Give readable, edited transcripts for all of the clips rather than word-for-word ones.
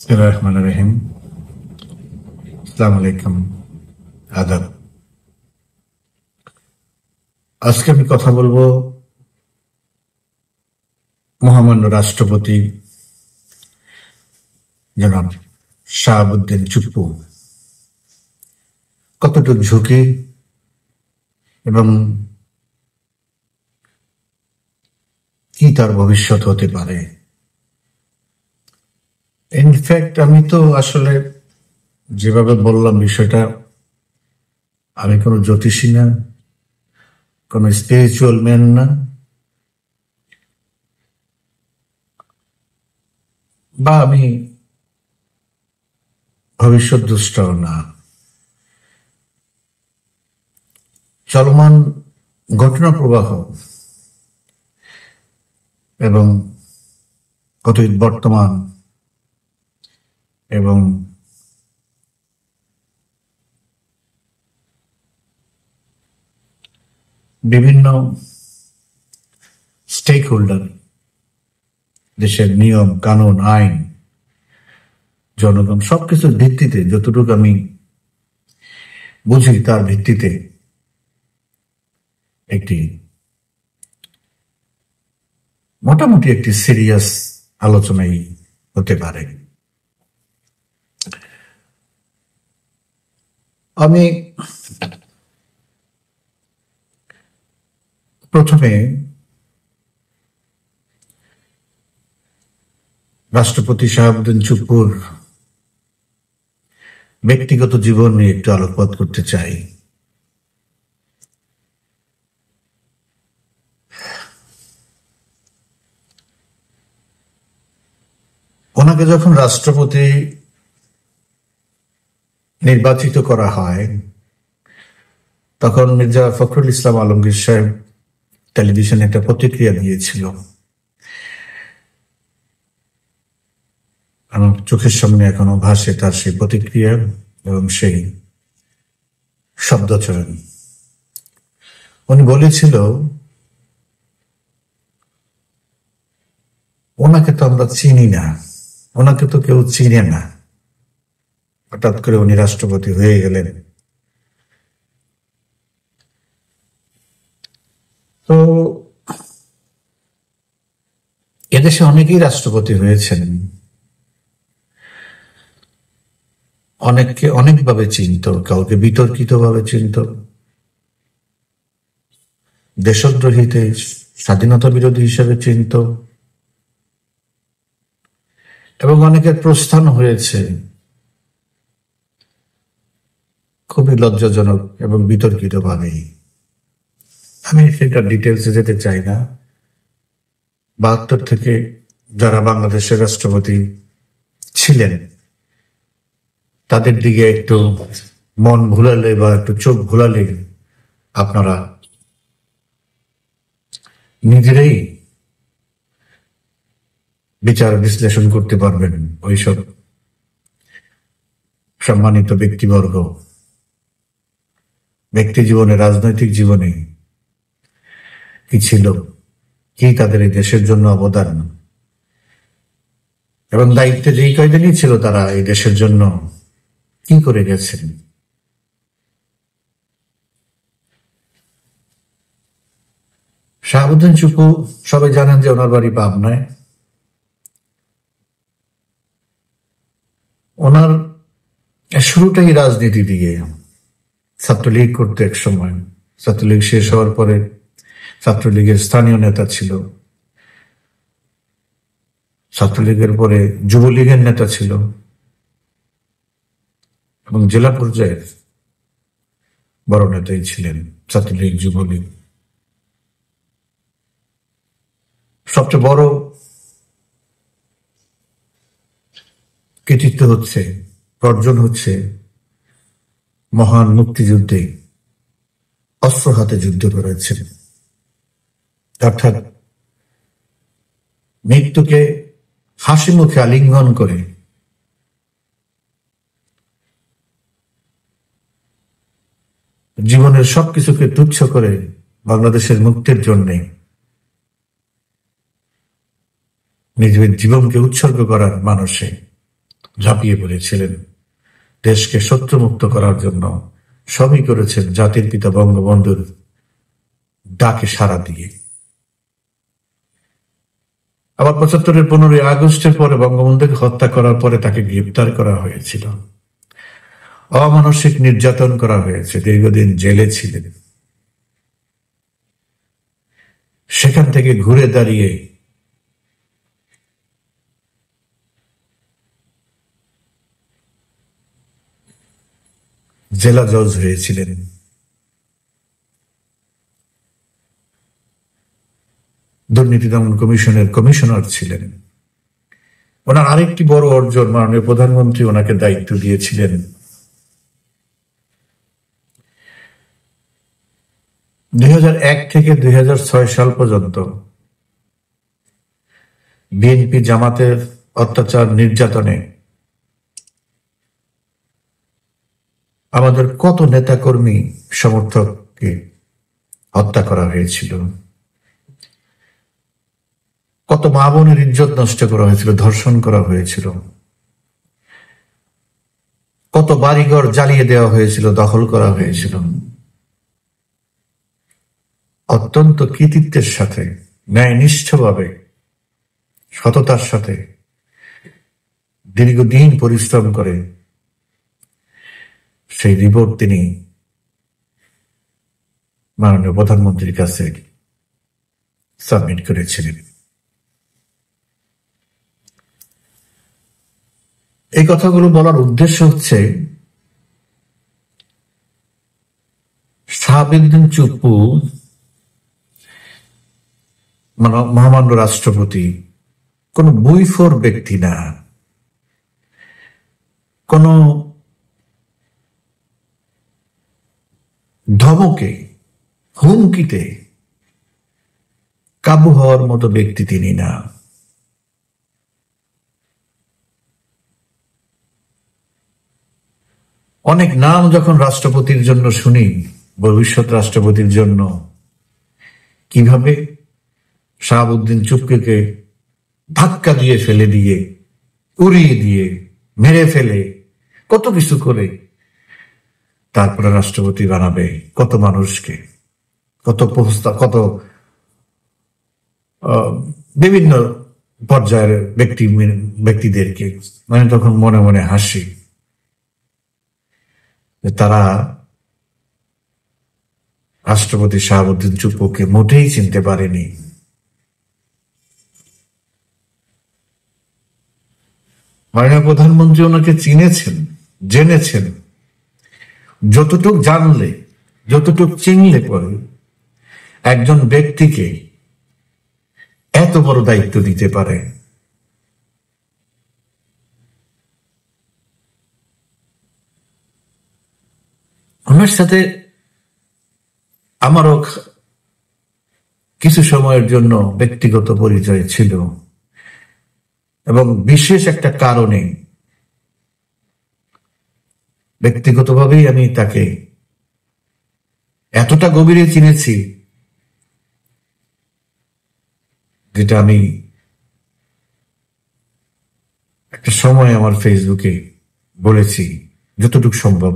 बिस्मिल्लाहिर्रहमानिर्रहीम। अस्सलाम वालेकुम, आदाब। আজকে আমি কথা বলবো মহামান্য রাষ্ট্রপতি জনাব শাহাবুদ্দিন চুপ্পু কতটুকু ঝুঁকি এবং কি তার ভবিষ্যৎ হতে পারে। ইনফ্যাক্ট আমি তো আসলে যেভাবে বললাম বিষয়টা, আমি কোনো জ্যোতিষী না, কোনো স্পিরিচুয়াল ম্যান না, বা আমি ভবিষ্যৎ দুষ্টাও না। চলমান ঘটনা প্রবাহ এবং অতীত, বর্তমান এবং বিভিন্ন স্টেক হোল্ডার, দেশের নিয়ম কানুন, আইন, জনগণ, সবকিছুর ভিত্তিতে যতটুকু আমি বুঝি তার ভিত্তিতে মোটামুটি একটি সিরিয়াস আলোচনাই হতে পারে। আমি প্রথমে রাষ্ট্রপতি শাহাবুদ্দিন চুপ্পুর ব্যক্তিগত জীবন নিয়ে একটু আলোকপাত করতে চাই। ওনাকে যখন রাষ্ট্রপতি নির্বাচিত করা হয় তখন মির্জা ফখরুল ইসলাম আলমগীর সাহেব টেলিভিশনে একটা প্রতিক্রিয়া দিয়েছিল। আমার চোখের সামনে এখনো ভাসে তার সেই প্রতিক্রিয়া এবং সেই শব্দচয়ন। উনি বলেছিল, ওনাকে তো আমরা চিনি না, ওনাকে তো কেউ চিনে না, হঠাৎ করে উনি রাষ্ট্রপতি হয়ে গেলেন। তো এদেশে অনেকেই রাষ্ট্রপতি হয়েছেন, অনেককে অনেকভাবে চিনত, কাউকে বিতর্কিত ভাবে চিনত, দেশদ্রোহীতে স্বাধীনতা বিরোধী হিসেবে চিনত, এবং অনেকের প্রস্থান হয়েছে খুবই লজ্জাজনক এবং বিতর্কিত ভাবেই। আমি সেটা ডিটেলসে যেতে চাই না। 72 থেকে যারা বাংলাদেশের রাষ্ট্রপতি ছিলেন তাদের দিকে একটু মন ভুলালে বা একটু চোখ ভুলালে আপনারা নিজেরাই বিচার বিশ্লেষণ করতে পারবেন। ওইসব সম্মানিত ব্যক্তিবর্গ ব্যক্তি জীবনে, রাজনৈতিক জীবনে কি ছিল, কি তাদের এই দেশের জন্য অবদান, এবং দায়িত্বে যেই কয়দিনই ছিল তারা এই দেশের জন্য কি করে গেছেন। শাহাবুদ্দিন চুপ্পু সবাই জানেন যে ওনার বাড়ি পাবনায়। ওনার শুরুটাই রাজনীতি দিয়ে, ছাত্রলীগ করতে এক সময়, ছাত্রলীগ শেষ হওয়ার পরে ছাত্রলীগের স্থানীয় নেতা ছিল, ছাত্রলীগের পরে যুবলীগের নেতা ছিল, এবং জেলা পর্যায়ের বড় নেতাই ছিলেন ছাত্রলীগ, যুবলীগ। সবচেয়ে বড় কৃতিত্ব হচ্ছে, অর্জন হচ্ছে মহান মুক্তিযুদ্ধে অস্ত্র হাতে যুদ্ধ করেছেন, অর্থাৎ মৃত্যুকে হাসি মুখে আলিঙ্গন করে জীবনের সবকিছুকে তুচ্ছ করে বাংলাদেশের মুক্তির জন্যে নিজের জীবনকে উৎসর্গ করার মানুষে ঝাঁপিয়ে পড়েছিলেন দেশকে শত্রুমুক্ত করার জন্য। সবই করেছেন জাতির পিতা বঙ্গবন্ধুর ডাকে সাড়া দিয়ে। আবার ৭৫-এর 15ই আগস্টের পরে বঙ্গবন্ধুকে হত্যা করার পরে তাকে গ্রেপ্তার করা হয়েছিল, অমানসিক নির্যাতন করা হয়েছে, দীর্ঘদিন জেলে ছিলেন। সেখান থেকে ঘুরে দাঁড়িয়ে জেলা জজ হয়েছিলেন, দুর্নীতি দমন কমিশনের কমিশনার ছিলেন। ওনার আরেকটি বড় অর্জন, মাননীয় প্রধানমন্ত্রী ওনাকে দায়িত্ব দিয়েছিলেন 2001 থেকে 2006 সাল পর্যন্ত বিএনপি জামাতের অত্যাচার নির্যাতনে আমাদের কত নেতাকর্মী সমর্থককে হত্যা করা হয়েছিল, কত মা বোনের ইজ্জত নষ্ট করা হয়েছিল, ধর্ষণ করা হয়েছিল, কত বাড়িঘর জ্বালিয়ে দেওয়া হয়েছিল, দখল করা হয়েছিল। অত্যন্ত কৃতিত্বের সাথে, ন্যায়নিষ্ঠভাবে, সততার সাথে দীর্ঘদিন পরিশ্রম করে সেই রিপোর্ট তিনি মাননীয় প্রধানমন্ত্রীর কাছে সাবমিট করেছিলেন। এই কথাগুলো বলার উদ্দেশ্য হচ্ছে, শাহাবুদ্দিন চুপ্পু মহামান্য রাষ্ট্রপতি কোন বইফোর ব্যক্তি না, কোন ধমকে হুমকিতে কাবু হওয়ার মতো ব্যক্তি তিনি না। অনেক নাম যখন রাষ্ট্রপতির জন্য শুনি, ভবিষ্যৎ রাষ্ট্রপতির জন্য, কিভাবে শাহাবুদ্দিন চুপ্পুকে ধাক্কা দিয়ে ফেলে দিয়ে, উড়িয়ে দিয়ে, মেরে ফেলে, কত কিছু করে তারপরে রাষ্ট্রপতি বানাবে, কত মানুষকে, কত কত বিভিন্ন পর্যায়ের ব্যক্তিদেরকে, মানে তখন মনে মনে হাসি তারা রাষ্ট্রপতি শাহাবুদ্দিন চুপ্পুকে মোটেই চিনতে পারেনি। মাননীয় প্রধানমন্ত্রী ওনাকে চিনেছেন, জেনেছেন। যতটুক জানলে, যতটুক চিনলে পরে একজন ব্যক্তিকে এত বড় দায়িত্ব দিতে পারে, ওনার সাথে আমারও কিছু সময়ের জন্য ব্যক্তিগত পরিচয় ছিল, এবং বিশেষ একটা কারণে ব্যক্তিগতভাবেই আমি তাকে এতটা গভীরে চিনেছি, যেটা আমি একটা সময় আমার ফেসবুকে বলেছি যতটুকু সম্ভব।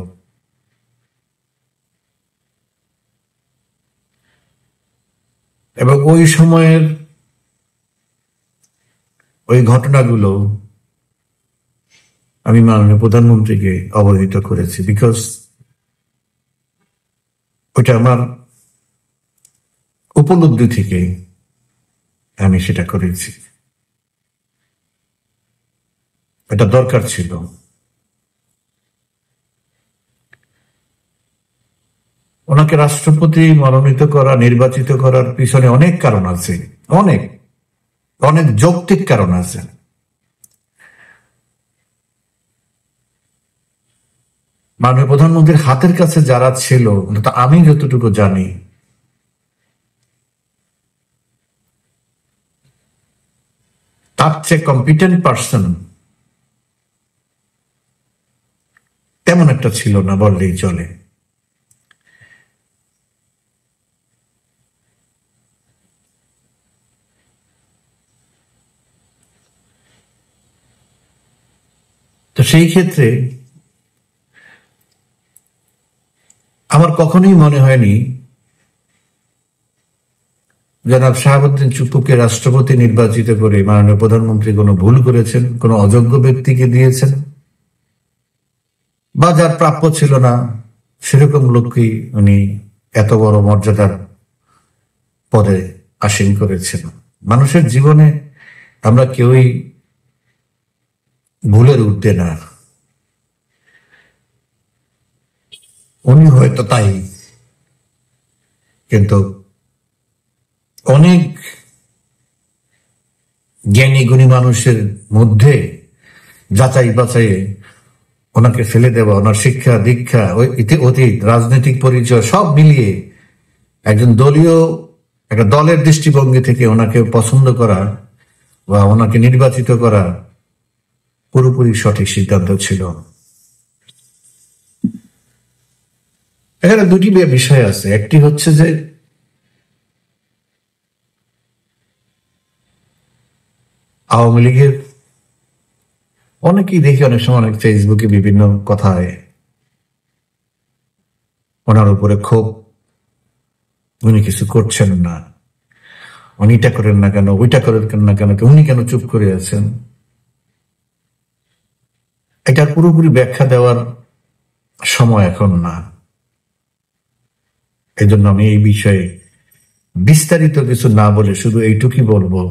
এবং ওই সময়ের ওই ঘটনাগুলো আমি মাননীয় প্রধানমন্ত্রীকে অবহিত করেছি, বিকজ ওইটা আমার উপলব্ধি থেকে আমি সেটা করেছি, এটা দরকার ছিল। ওনাকে রাষ্ট্রপতি মনোনীত করা, নির্বাচিত করার পিছনে অনেক কারণ আছে, অনেক অনেক যৌক্তিক কারণ আছে। মাননীয় প্রধানমন্ত্রীর হাতের কাছে যারা ছিল, আমি যতটুকু জানি, তার চেয়ে কম্পিটেন্ট পার্সন তেমন একটা ছিল না বললেই চলে। তো সেই ক্ষেত্রে আমার কখনোই মনে হয়নি জনাব শাহাবুদ্দিন চুপ্পুকে রাষ্ট্রপতি নির্বাচিত করে মাননীয় প্রধানমন্ত্রী কোনো ভুল করেছেন, কোনো অযোগ্য ব্যক্তিকে দিয়েছেন, বা যার প্রাপ্য ছিল না সেরকম লোককেই উনি এত বড় মর্যাদার পদে আসীন করেছেন। মানুষের জীবনে আমরা কেউই ভুলের ঊর্ধ্বে না, উনি হয়তো তাই, কিন্তু অনেক জ্ঞানী গুণী মানুষের মধ্যে যাচাই বাছাইয়ে ওনাকে ফেলে দেওয়া, ওনার শিক্ষা দীক্ষা অতীত রাজনৈতিক পরিচয় সব মিলিয়ে একজন একটা দলের দৃষ্টিভঙ্গি থেকে ওনাকে পছন্দ করা বা ওনাকে নির্বাচিত করা পুরোপুরি সঠিক সিদ্ধান্ত ছিল। এখানে দুটি বিষয় আছে। একটি হচ্ছে যে আওয়ামী লীগের অনেকেই দেখি অনেক সময় অনেক ফেসবুকে বিভিন্ন কথায় ওনার উপরে ক্ষোভ, উনি কিছু করছেন না, উনি এটা করেন না কেন, ওইটা করেন না কেন, উনি কেন চুপ করে আছেন। এটার পুরোপুরি ব্যাখ্যা দেওয়ার সময় এখন না। এই জন্য আমি এই বিষয়ে বিস্তারিত কিছু না বলে শুধু এইটুকুই বলবো,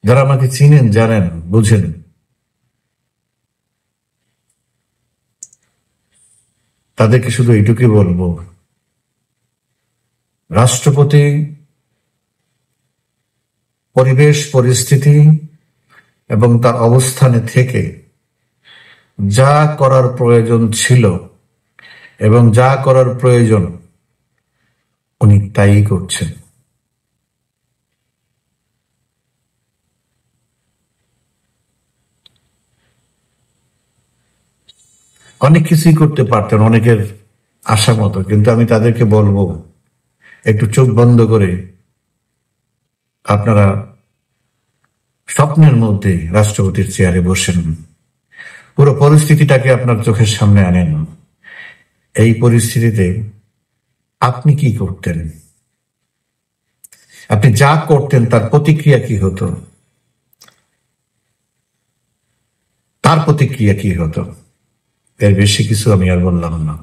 যারা আমাকে চিনেন, জানেন, বুঝেন, তাদেরকে শুধু এইটুকুই বলবো, রাষ্ট্রপতি পরিবেশ পরিস্থিতি এবং তার অবস্থানে থেকে যা করার প্রয়োজন ছিল এবং যা করার প্রয়োজন উনি তাই করছেন। অনেক কিছুই করতে পারতেন অনেকের আশা মতো, কিন্তু আমি তাদেরকে বলবো একটু চোখ বন্ধ করে আপনারা স্বপ্নের মধ্যে রাষ্ট্রপতির চেয়ারে বসেন, পুরো পরিস্থিতিটাকে আপনার চোখের সামনে আনেন। এই পরিস্থিতিতে আপনি কি করতেন, আপনি যা করতেন তার প্রতিক্রিয়া কি হতো, তার প্রতিক্রিয়া কি হতো। এর বেশি কিছু আমি আর বললাম না।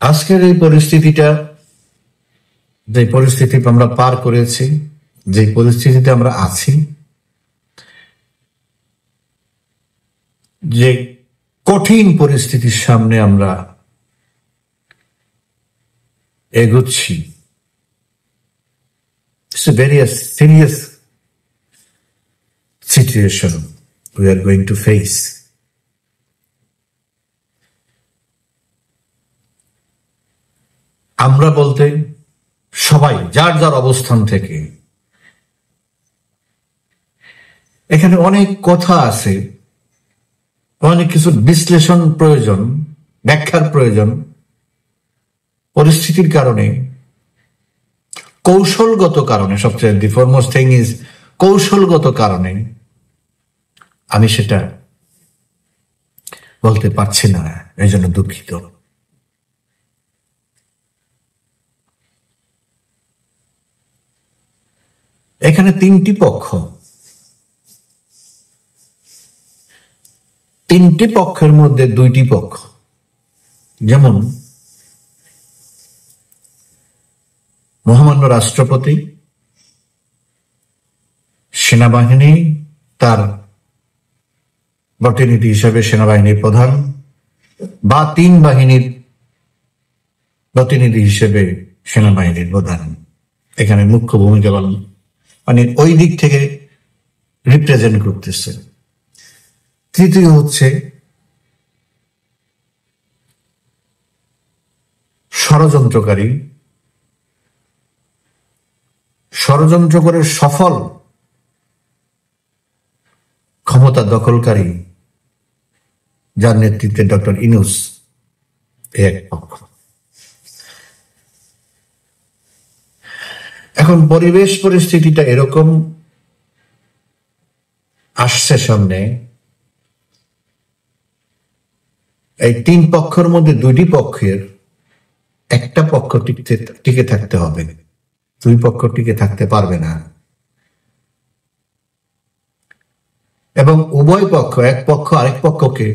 আজকের এই পরিস্থিতিটা, যে পরিস্থিতি আমরা পার করেছি, যে পরিস্থিতিতে আমরা আছি, যে কঠিন পরিস্থিতির সামনে আমরা এগোচ্ছি, it's a very serious situation we are going to face. আমরা বলতে সবাই যার যার অবস্থান থেকে, এখানে অনেক কথা আছে, অনেক কিছু বিশ্লেষণ প্রয়োজন, ব্যাখ্যার প্রয়োজন। পরিস্থিতির কারণে, কৌশলগত কারণে, সবচেয়ে দি ফরমোস্ট থিং ইজ কৌশলগত কারণে আমি সেটা বলতে পারছি না, এই জন্য দুঃখিত। এখানে তিনটি পক্ষের মধ্যে দুইটি পক্ষ, যেমন মহামান্য রাষ্ট্রপতি, সেনাবাহিনী, তার প্রতিনিধি হিসেবে সেনাবাহিনীর প্রধান, বা তিন বাহিনীর প্রতিনিধি হিসেবে সেনাবাহিনীর প্রধান এখানে মুখ্য ভূমিকা পালন, মানে ওই দিক থেকে রিপ্রেজেন্ট করতেছে। তৃতীয় হচ্ছে ষড়যন্ত্রকারী, ষড়যন্ত্র করে সফল ক্ষমতা দখলকারী, যার নেতৃত্বে ডক্টর ইউনূস এক পক্ষ। এখন পরিবেশ পরিস্থিতিটা এরকম আসছে সামনে, এই তিন পক্ষের মধ্যে দুইটি পক্ষের একটা পক্ষ টিকে থাকতে হবে, দুই পক্ষ টিকে থাকতে পারবে না। এবং উভয় পক্ষ, এক পক্ষ আরেক পক্ষকে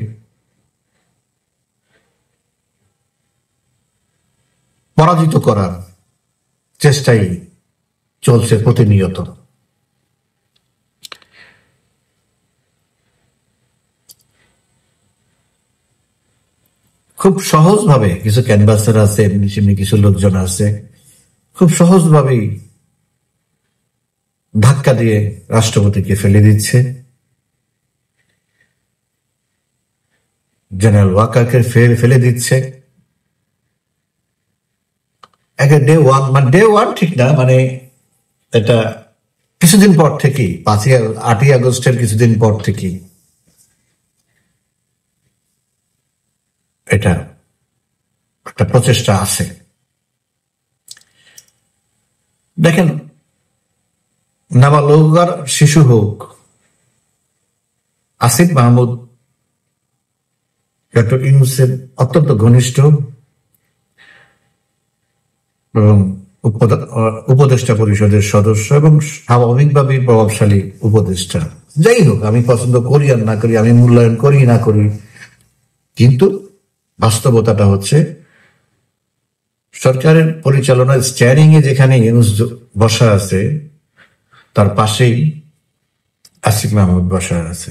পরাজিত করার চেষ্টাই চলছে প্রতিনিয়ত। খুব সহজভাবে কিছু ক্যানভাসার আছে, এমনি কিছু লোকজন আছে, খুব সহজভাবেই ধাক্কা দিয়ে রাষ্ট্রপতিকে ফেলে দিচ্ছে, জেনারেল ওয়াকারকে ফেলে দিচ্ছে। ডে ওয়ান, মানে ডে ওয়ান ঠিক না, মানে এটা কিছুদিন পর থেকেই, 8ই আগস্টের কিছুদিন পর থেকেই এটা একটা প্রচেষ্টা আছে। দেখেন, নাবালক আর শিশু হোক, আসিফ মাহমুদ ডক্টর ইউনূসের অত্যন্ত ঘনিষ্ঠ এবং উপদেষ্টা পরিষদের সদস্য এবং স্বাভাবিকভাবেই প্রভাবশালী উপদেষ্টা। যাই হোক, আমি পছন্দ করি আর না করি, আমি মূল্যায়ন করি না করি, কিন্তু বাস্তবতাটা হচ্ছে সরকারের পরিচালনার স্টিয়ারিং এ যেখানে ইউনূস বসা আছে, তার পাশেই আসিফ মাহমুদ বসা আছে।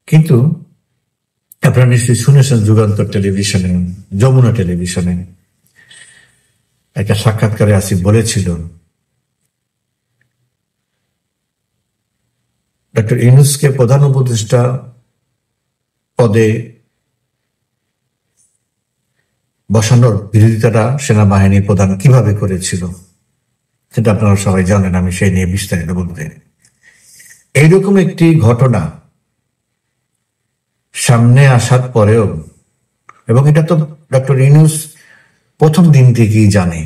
কিন্তু আপনারা নিশ্চয়ই শুনেছেন যুগান্তর টেলিভিশনে, যমুনা টেলিভিশনে একটা সাক্ষাৎকারে আসিফ বলেছিল, ডক্টর ইউনূসকে প্রধান উপদেষ্টা পদে বসানোর বিরোধিতাটা সেনাবাহিনী প্রধান কিভাবে করেছিল সেটা আপনারা সবাই জানেন, আমি সেই নিয়ে বিস্তারিত বলতে। এইরকম একটি ঘটনা সামনে আসার পরেও, এবং এটা তো ডক্টর ইউনূস প্রথম দিন থেকেই জানে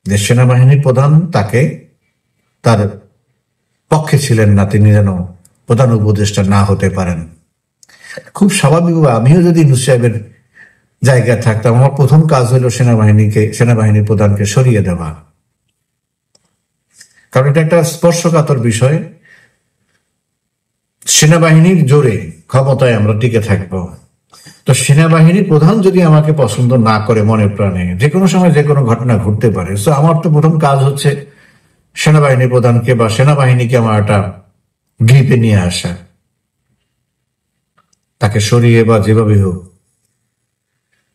যে সেনাবাহিনীর প্রধান তাকে, তার পক্ষে ছিলেন না, তিনি যেন প্রধান উপদেষ্টা না হতে পারেন। খুব স্বাভাবিকভাবে আমিও যদি ইউনূস সাহেবের জায়গায় থাকতাম, আমার প্রথম কাজ হলো সেনাবাহিনীর প্রধানকে সরিয়ে দেওয়া, কারণ এটা একটা স্পর্শকাতর বিষয়। সেনাবাহিনীর জোরে ক্ষমতায় আমরা টিকে থাকবো, তো সেনাবাহিনীর প্রধান যদি আমাকে পছন্দ না করে মনে প্রাণে, যে কোনো সময় যে কোনো ঘটনা ঘটতে পারে, তো আমার তো প্রথম কাজ হচ্ছে সেনাবাহিনী প্রধানকে বা সেনাবাহিনীকে আমার একটা গ্রিপে নিয়ে আসা, তাকে সরিয়ে বা যেভাবে হোক।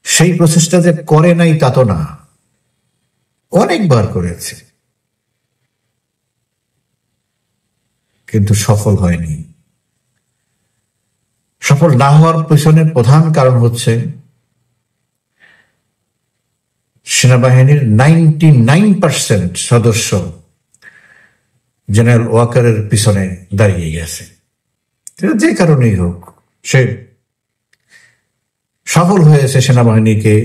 সেই প্রসেসটা যে করে নাই তা তো না, অনেকবার করেছে, কিন্তু সফল হয়নি। সফল না হওয়ার পেছনের প্রধান কারণ হচ্ছে সেনাবাহিনীর 99% সদস্য জেনারেল ওয়াকারের পিছনে দাঁড়িয়ে গেছে। যে কারণেই হোক, সে সফল হয়েছে সেনাবাহিনীকে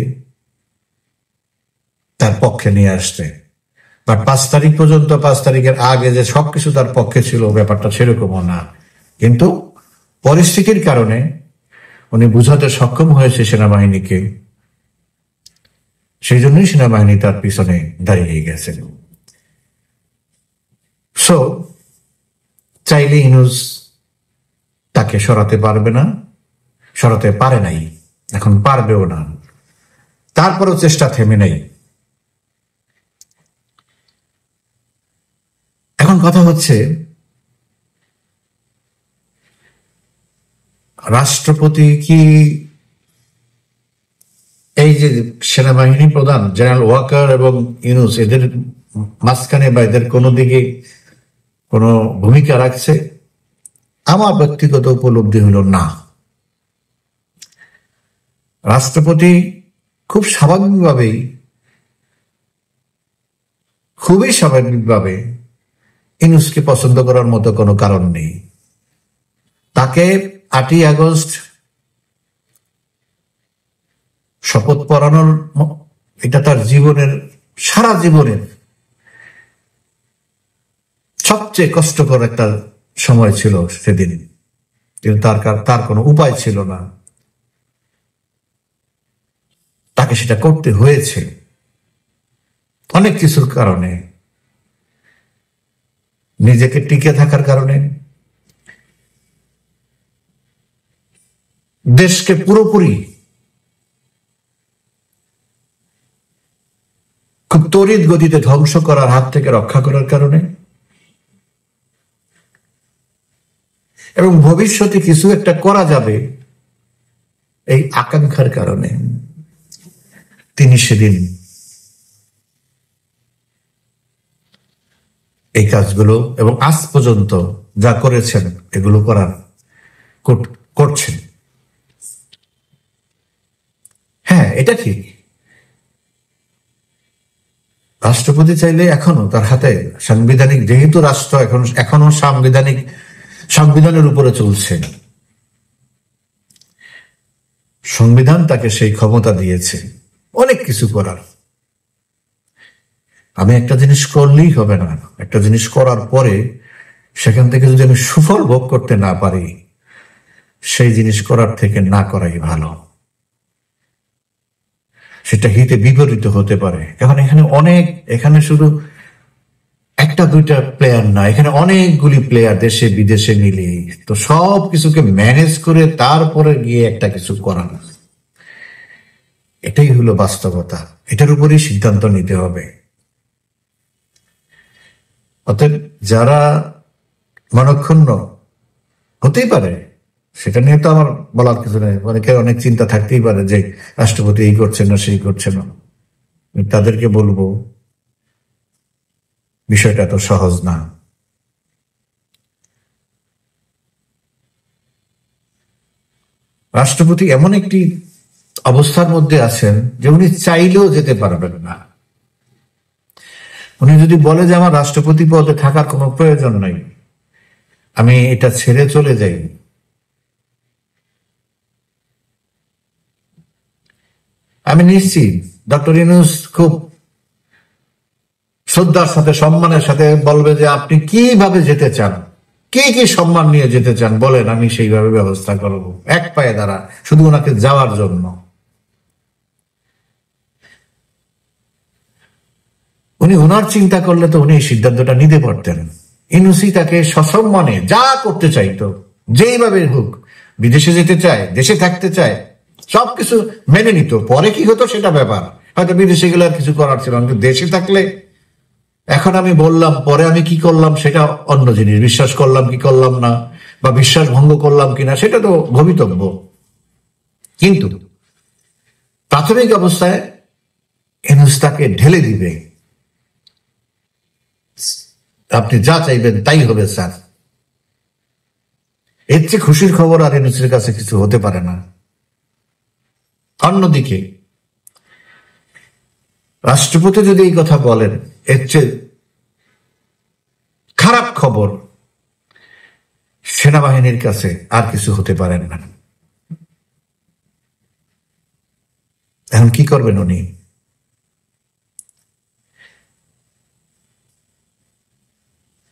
তার পক্ষে নিয়ে আসতে। বাট 5 তারিখ পর্যন্ত, 5 তারিখের আগে যে সবকিছু তার পক্ষে ছিল, ব্যাপারটা সেরকমও না। কিন্তু পরিস্থিতির কারণে উনি বুঝাতে সক্ষম হয়েছে সেনাবাহিনীকে, সেই জন্যই সেনাবাহিনী তার পিছনে দাঁড়িয়ে গেছে। সো চাইলে ইউনূস তাকে সরাতে পারবে না, সরাতে পারে নাই, এখন পারবেও না। তারপরও চেষ্টা থেমে নাই। এখন কথা হচ্ছে, রাষ্ট্রপতি কি এই যে সেনাবাহিনী প্রধান জেনারেল ওয়াকার এবং ইউনূস, এদের মাঝখানে বা এদের কোনো দিকে কোনো ভূমিকা রাখছে? আমার ব্যক্তিগত উপলব্ধি হলো না। রাষ্ট্রপতি খুব স্বাভাবিকভাবেই, খুবই স্বাভাবিকভাবে ইউনূসকে পছন্দ করার মতো কোনো কারণ নেই। তাকে 8ই আগস্ট শপথ পড়ানোর, এটা তার জীবনের, সারা জীবনের সবচেয়ে কষ্টকর একটা সময় ছিল সেদিন, কিন্তু তার কোনো উপায় ছিল না, তাকে সেটা করতে হয়েছে অনেক কিছুর কারণে, নিজেকে টিকে থাকার কারণে, দেশকে পুরোপুরি খুব তড়িৎ গতিতে ধ্বংস করার হাত থেকে রক্ষা করার কারণে, এবং ভবিষ্যতে কিছু একটা করা যাবে এই আকাঙ্ক্ষার কারণে তিনি সেদিন এই কাজগুলো এবং আজ পর্যন্ত যা করেছেন এগুলো করছেন। হ্যাঁ, এটা ঠিক, রাষ্ট্রপতি চাইলে এখনো তার হাতে সাংবিধানিক, যেহেতু রাষ্ট্র এখনো সংবিধানের উপরে চলছে, সংবিধান তাকে সেই ক্ষমতা দিয়েছে অনেক কিছু করার। আমি একটা জিনিস করলেই হবে না, একটা জিনিস করার পরে সেখান থেকে যদি আমি সুফল ভোগ করতে না পারি, সেই জিনিস করার থেকে না করাই ভালো। সেটা হিতে বিপরীত হতে পারে। এখন এখানে শুধু একটা দুইটা প্লেয়ার না, এখানে অনেকগুলি প্লেয়ার দেশে বিদেশে মিলে, তো সব কিছুকে ম্যানেজ করে তারপরে গিয়ে একটা কিছু করানো, এটাই হলো বাস্তবতা। এটার উপরই সিদ্ধান্ত নিতে হবে। অতএব যারা মনক্ষুণ্ণ হতেই পারে, সেটা নিয়ে তো আমার বলার কিছু নেই, অনেক চিন্তা থাকতেই পারে যে রাষ্ট্রপতি এই করছে না সেই করছে না, তাদেরকে বলবো বিষয়টা তো সহজ না। রাষ্ট্রপতি এমন একটি অবস্থার মধ্যে আছেন যে উনি চাইলেও যেতে পারবেন না। উনি যদি বলে যে আমার রাষ্ট্রপতি পদে থাকার কোনো প্রয়োজন নাই, আমি এটা ছেড়ে চলে যাই, আমি নিশ্চিত ডক্টর ইউনূস খুব শ্রদ্ধার সাথে, সম্মানের সাথে বলবে যে আপনি কিভাবে যেতে চান, কি কি সম্মান নিয়ে যেতে চান বলেন, আমি সেইভাবে ব্যবস্থা করব, এক পায়ে দাঁড়া, শুধু ওনাকে যাওয়ার জন্য। উনি ওনার চিন্তা করলে তো উনি এই সিদ্ধান্তটা নিতে পারতেন। ইউনূসই তাকে সসম্মানে যা করতে চাইতো, যেইভাবে হোক, বিদেশে যেতে চায়, দেশে থাকতে চায়, সবকিছু মেনে নিত। পরে কি হতো সেটা ব্যাপার, হয়তো বিদেশে গেলে আর কিছু করার ছিল না, কিন্তু দেশে থাকলে এখন আমি বললাম, পরে আমি কি করলাম সেটা অন্য জিনিস, বিশ্বাস করলাম কি করলাম না, বা বিশ্বাস ভঙ্গ করলাম কিনা সেটা তো ভবিতব্য। কিন্তু প্রাথমিক অবস্থায় ইউনূস তাকে ঢেলে দিবে, আপনি যা চাইবেন তাই হবে স্যার। এর চেয়ে খুশির খবর আর ইউনূসের কাছে কিছু হতে পারে না। অন্যদিকে রাষ্ট্রপতি যদি এই কথা বলেন, এর চেয়ে খারাপ খবর সেনাবাহিনীর কাছে আর কিছু হতে পারেন না। এখন কি করবেন উনি?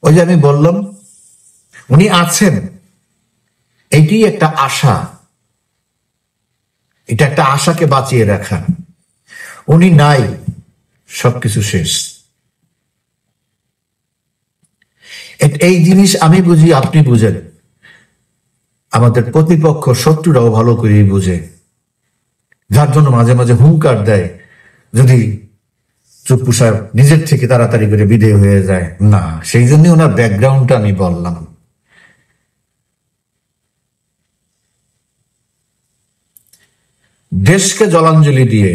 ওই যে আমি বললাম, উনি আছেন, এটি একটা আশা, এটা একটা আশাকে বাঁচিয়ে রাখা। উনি নাই, সবকিছু শেষ। এই জিনিস আমি বুঝি, আপনি বুঝেন, আমাদের প্রতিপক্ষ শত্রুরাও ভালো করেই বুঝে, যার জন্য মাঝে মাঝে হুঙ্কার দেয় যদি চুপ্পু সাহেব নিজের থেকে তাড়াতাড়ি করে বিদেয় হয়ে যায়। না, সেই জন্য ওনার ব্যাকগ্রাউন্ডটা আমি বললাম। দেশকে জলাঞ্জলি দিয়ে,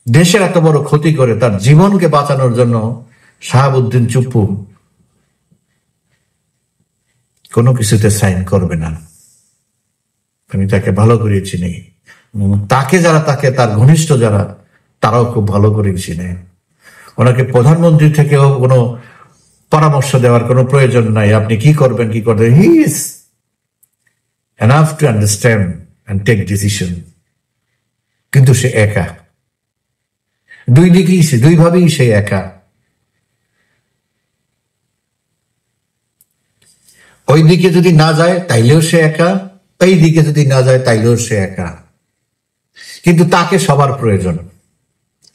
দেশের এত বড় ক্ষতি করে, তার জীবনকে বাঁচানোর জন্য শাহাবুদ্দিন চুপ্পু কোনো কিছুতে সাইন করবে না। আমি তাকে ভালো করে চিনি, তাকে তার ঘনিষ্ঠ যারা, তারাও খুব ভালো করে চিনে। ওনাকে প্রধানমন্ত্রী থেকেও কোনো পরামর্শ দেওয়ার কোনো প্রয়োজন নাই, আপনি কি করবেন কি করবেন, he is enough to understand and take decision. কিন্তু সে একা, দুই ভাবেই সে একা। ওই দিকে যদি না যায় তাইলেও সে একা, এই দিকে যদি না যায় তাইলেও সে একা, কিন্তু তাকে সবার প্রয়োজন।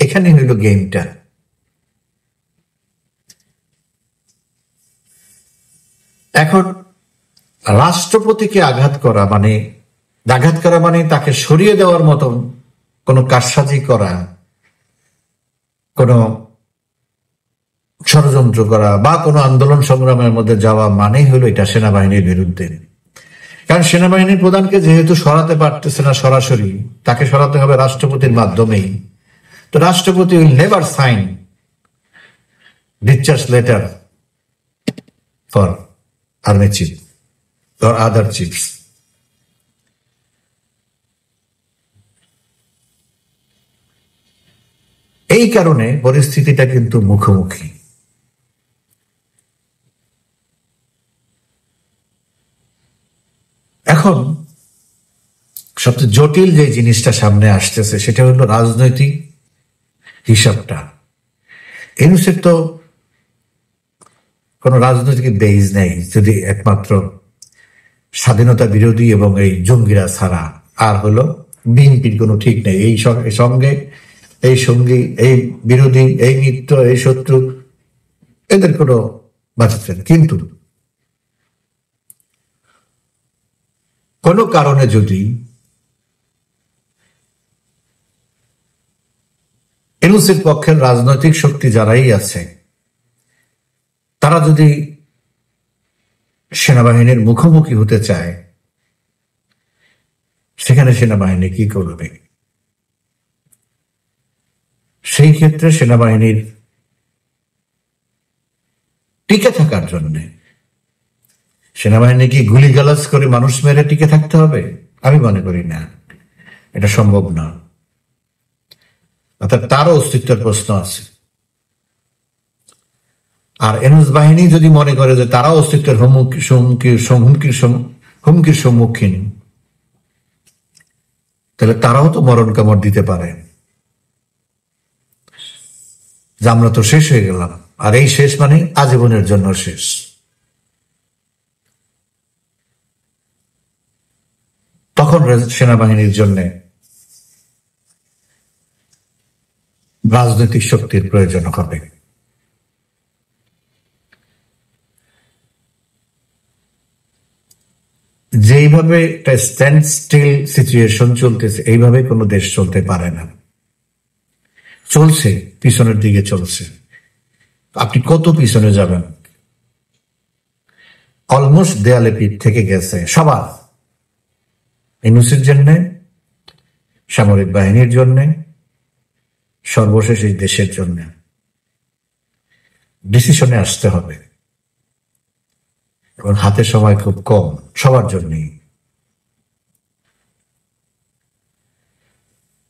এখানে হইল গেমটা। এখন রাষ্ট্রপতিকে আঘাত করা মানে তাকে সরিয়ে দেওয়ার মতন কোন কারসাজি করা, কোন ষড়যন্ত্র করা বা কোনো আন্দোলন সংগ্রামের মধ্যে যাওয়া মানেই হলো এটা সেনাবাহিনীর বিরুদ্ধে। কারণ সেনাবাহিনীর প্রধানকে যেহেতু সরাতে পারতেছে না সরাসরি, তাকে সরাতে হবে রাষ্ট্রপতির মাধ্যমেই। তো রাষ্ট্রপতি will never sign discharge letter for army chief or other chiefs. এই কারণে পরিস্থিতিটা কিন্তু মুখোমুখি। এখন সবচেয়ে জটিল যে জিনিসটা সামনে আসতেছে সেটা হলো রাজনৈতিক হিসাবটা। ইউনূসের তো কোন রাজনৈতিক বেজ নেই, যদি একমাত্র স্বাধীনতা বিরোধী এবং এই জঙ্গিরা ছাড়া। আর হলো বিএনপির কোনো ঠিক নেই, এই সঙ্গে এই সঙ্গী, এই বিরোধী, এই মিত্র, এই শত্রু, এদের কোনো বাঁচাচ্ছে না। কিন্তু কোনো কারণে যদি ইউনূসের পক্ষের রাজনৈতিক শক্তি যারাই আছে তারা যদি সেনাবাহিনীর মুখোমুখি হতে চায়, সেখানে সেনাবাহিনী কি করবে? সেই ক্ষেত্রে সেনাবাহিনীর টিকে থাকার জন্য সেনাবাহিনী কি গুলিগালাজ করে মানুষ মেরে টিকে থাকতে হবে? আমি মনে করি না, এটা সম্ভব না। অর্থাৎ তারও অস্তিত্বের প্রশ্ন আছে। আর ইউনূস বাহিনী যদি মনে করে যে তারাও অস্তিত্বের হুমকির সম্মুখীন, তাহলে তারাও তো মরণ কামড় দিতে পারে যে আমরা তো শেষ হয়ে গেলাম। আর এই শেষ মানে আজীবনের জন্য শেষ। তখন সেনাবাহিনীর জন্য রাজনৈতিক শক্তির প্রয়োজন হবে। যেইভাবে একটা স্ট্যান্ড স্টিল সিচুয়েশন চলতেছে, এইভাবে কোনো দেশ চলতে পারে না। চলছে, পিছনের দিকে চলছে। আপনি কত পিছনে যাবেন? অলমোস্ট দেয়ালে পিঠ থেকে গেছে সবার, ইউনূসের জন্য, সামরিক বাহিনীর জন্য, সর্বশেষ এই দেশের জন্য। ডিসিশনে আসতে হবে এবং হাতে সময় খুব কম সবার জন্যই।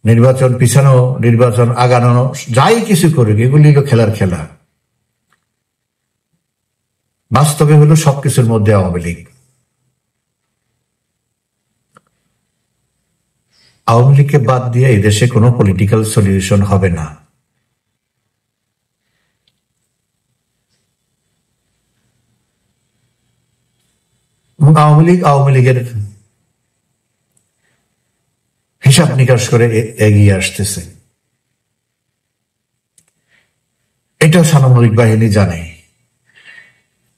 নির্বাচন পিছানো, নির্বাচন আগানো, যাই কিছু করুক, এগুলি হলো খেলার খেলা। বাস্তবে হলো সবকিছুর মধ্যে আওয়ামী লীগ। আওয়ামী লীগকে বাদ দিয়ে এই দেশে কোনো পলিটিক্যাল সলিউশন হবে না। আওয়ামী লীগের হিসাব নিকাশ করে এগিয়ে আসতেছে, এটাও সামরিক বাহিনী জানে,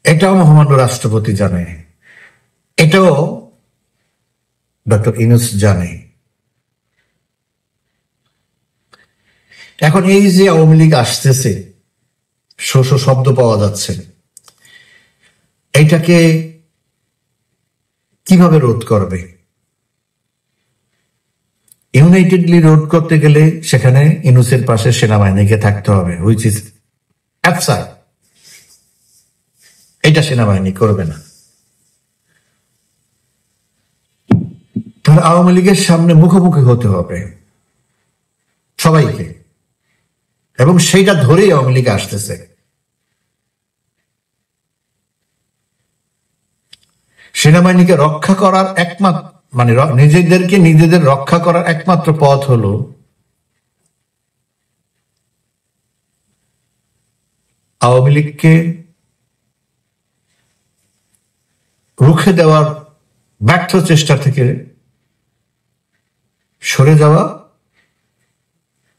এটাও মহামান্য রাষ্ট্রপতি জানে, এটাও ডক্টর ইউনূস জানে। এখন এই যে আওয়ামী লীগ আসতেছে, শব্দ পাওয়া যাচ্ছে, এইটাকে কিভাবে রোধ করবে? ইউনাইটেডলি রোধ করতে গেলে সেখানে ইউনূসের পাশে সেনাবাহিনীকে থাকতে হবে, হুইচ ইজ অ্যাবসার্ড। এটা সেনাবাহিনী করবে না। তাহলে আওয়ামী লীগের সামনে মুখোমুখি হতে হবে সবাইকে, এবং সেইটা ধরেই আওয়ামী লীগ আসতেছে। সেনাবাহিনীকে রক্ষা করার একমাত্র নিজেদের রক্ষা করার একমাত্র পথ হলো আওয়ামী লীগকে রুখে দেওয়ার ব্যর্থ চেষ্টা থেকে সরে যাওয়া,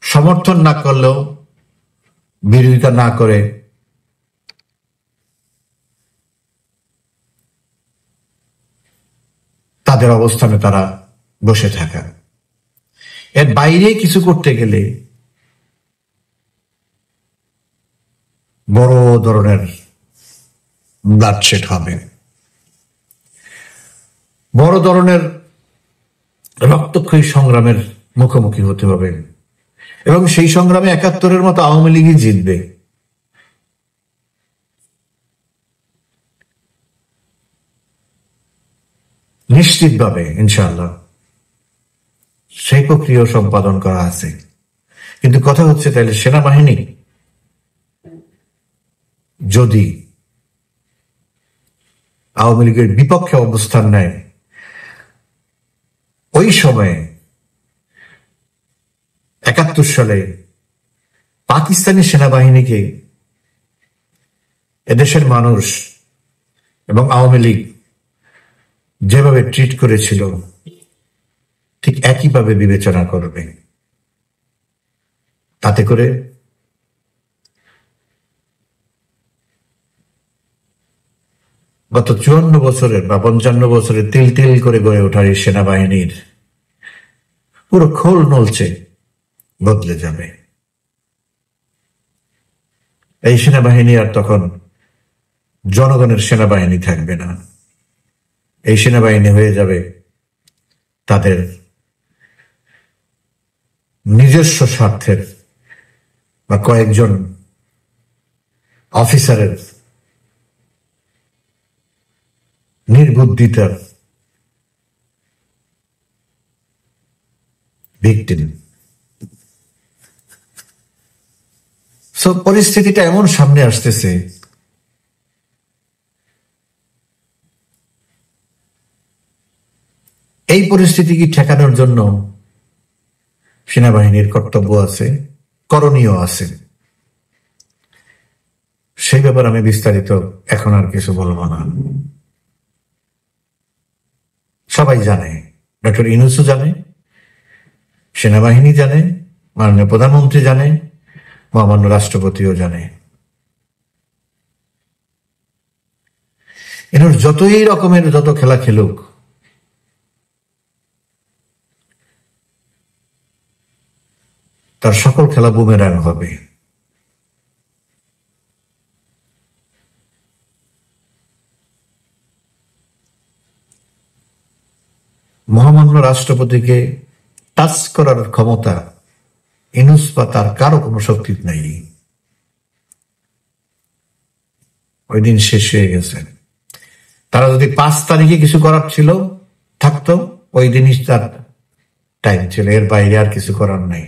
সমর্থন না করলেও বিরোধিতা না করে তাদের অবস্থানে তারা বসে থাকা। এর বাইরে কিছু করতে গেলে বড় ধরনের ব্লাডশেড হবে, বড় ধরনের রক্তক্ষয়ী সংগ্রামের মুখোমুখি হতে হবে, এবং সেই সংগ্রামে ৭১-এর মতো আওয়ামী লীগই জিতবে। নিশ্চিতভাবে ইনশাআল্লাহ সেই প্রক্রিয়া সম্পাদন করা আছে। কিন্তু কথা হচ্ছে, তাহলে সেনাবাহিনী যদি আওয়ামী লীগের বিপক্ষে অবস্থান নেয়, ওই সময়ে ৭১ সালে পাকিস্তানি সেনাবাহিনীকে এদেশের মানুষ এবং আওয়ামী লীগ যেভাবে ট্রিট করেছিল, ঠিক একইভাবে বিবেচনা করবে। তাতে করে গত ৫৪ বছরের বা ৫৫ বছরের তিল তিল করে গড়ে ওঠার এই সেনাবাহিনীর পুরো খোল নলচে বদলে যাবে। এই সেনাবাহিনী আর তখন জনগণের সেনাবাহিনী থাকবে না। এই সেনাবাহিনী হয়ে যাবে তাদের নিজস্ব স্বার্থের বা কয়েকজন অফিসারের নির্বুদ্ধিতার ভিকটিম। সো পরিস্থিতিটা এমন সামনে আসতেছে, এই পরিস্থিতিকে ঠেকানোর জন্য সেনাবাহিনীর কর্তব্য আছে, করণীয় আছে। সেই ব্যাপারে আমি বিস্তারিত এখন আর কিছু বলবো না। সবাই জানে, ডক্টর ইউনূসও জানে, সেনাবাহিনী জানে, মাননীয় প্রধানমন্ত্রী জানে, মহামান্য রাষ্ট্রপতিও জানে। এর যতই রকমের যত খেলা খেলুক, তার সকল খেলা বুমেরাং হবে। মহামান্য রাষ্ট্রপতিকে টাচ করার ক্ষমতা ইউনূস বা তার কারো কোনো শক্তি নাই। ওই দিন শেষ হয়ে গেছে। তারা যদি ৫ তারিখে কিছু করার ছিল থাকতো, ওই দিনই তার টাইম ছিল, এর বাইরে আর কিছু করার নাই।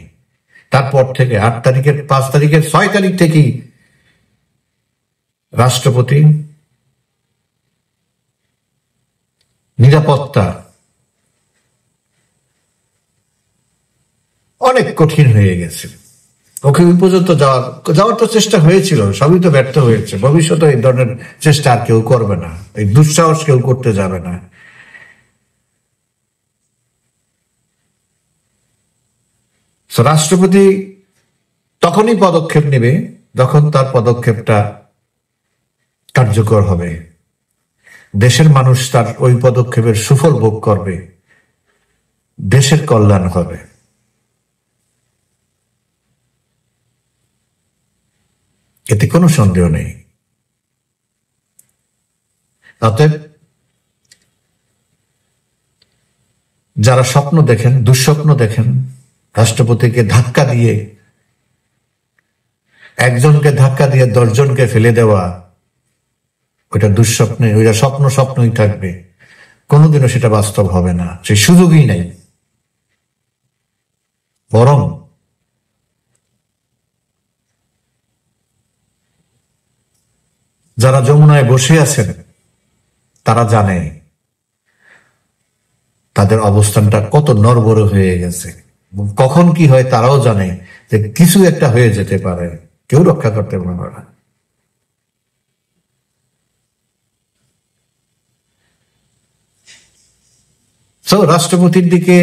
তারপর থেকে ৮ তারিখের ৫ তারিখের ৬ তারিখ থেকেই রাষ্ট্রপতি নিরাপত্তা অনেক কঠিন হয়ে গেছে। ওকে ওই পর্যন্ত যাওয়ার তো চেষ্টা হয়েছিল, সবই তো ব্যর্থ হয়েছে। ভবিষ্যতে এই ধরনের চেষ্টা আর কেউ করবে না, এই দুঃসাহস কেউ করতে যাবে না। রাষ্ট্রপতি তখনই পদক্ষেপ নেবে যখন তার পদক্ষেপটা কার্যকর হবে, দেশের মানুষ তার ওই পদক্ষেপের সুফল ভোগ করবে, দেশের কল্যাণ হবে। এতে কোনো সন্দেহ নেই। অতএব যারা স্বপ্ন দেখেন, দুঃস্বপ্ন দেখেন, রাষ্ট্রপতিকে ধাক্কা দিয়ে, একজনকে ধাক্কা দিয়ে ১০ জনকে ফেলে দেওয়া, ওইটা দুঃস্বপ্নে, ওইটা স্বপ্নই থাকবে, কোনোদিনও সেটা বাস্তব হবে না, সেই সুযোগই নাই। বরং যারা যমুনায় বসে আছেন তারা জানে তাদের অবস্থানটা কত নড়বড়ে হয়ে গেছে। কখন কি হয় তারাও জানে যে কিছু একটা হয়ে যেতে পারে, কেউ রক্ষা করতে পারবে না। তো রাষ্ট্রপতির দিকে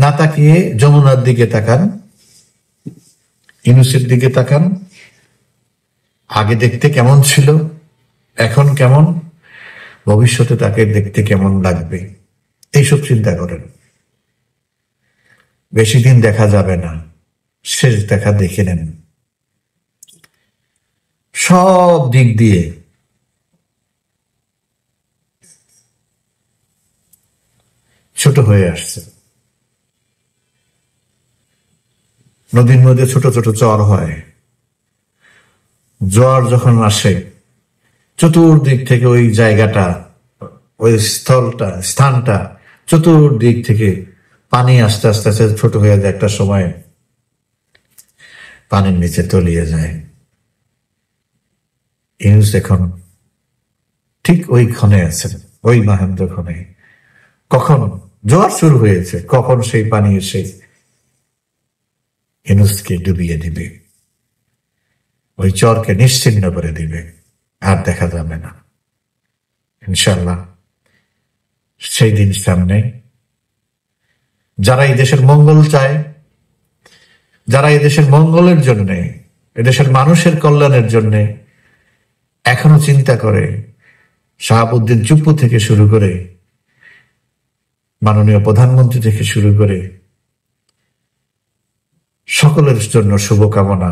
না তাকিয়ে যমুনার দিকে তাকান, ইউনূসের দিকে তাকান। আগে দেখতে কেমন ছিল, এখন কেমন, ভবিষ্যতে তাকে দেখতে কেমন লাগবে, এইসব চিন্তা করেন। বেশি দিন দেখা যাবে না, শেষ দেখা দেখে নেন। সব দিক দিয়ে ছোট হয়ে আসছে। নদীর মধ্যে ছোট ছোট চর হয়, জোয়ার যখন আসে চতুর্দিক থেকে ওই জায়গাটা, ওই স্থানটা চতুর্দিক থেকে পানি আস্তে আস্তে আস্তে ছোট হয়ে যায়, একটা সময় পানির নিচে তলিয়ে যায়। ইউনূস এখন ঠিক ওই ক্ষণে আছেন, ওই মহেন্দ্র ক্ষণে। কখন জোয়ার শুরু হয়েছে, কখন সেই পানি এসে ইউনূসকে ডুবিয়ে দিবে, ওই চরকে নিশ্চিহ্ন করে দিবে, আর দেখা যাবে না। ইনশাল্লাহ সেই দিন সামনে। যারা এই দেশের মঙ্গল চায়, যারা এই দেশের মঙ্গলের জন্যে, এদেশের মানুষের কল্যাণের জন্যে এখনো চিন্তা করে, শাহাবুদ্দিন চুপ্পু থেকে শুরু করে মাননীয় প্রধানমন্ত্রী থেকে শুরু করে সকলের জন্য শুভকামনা।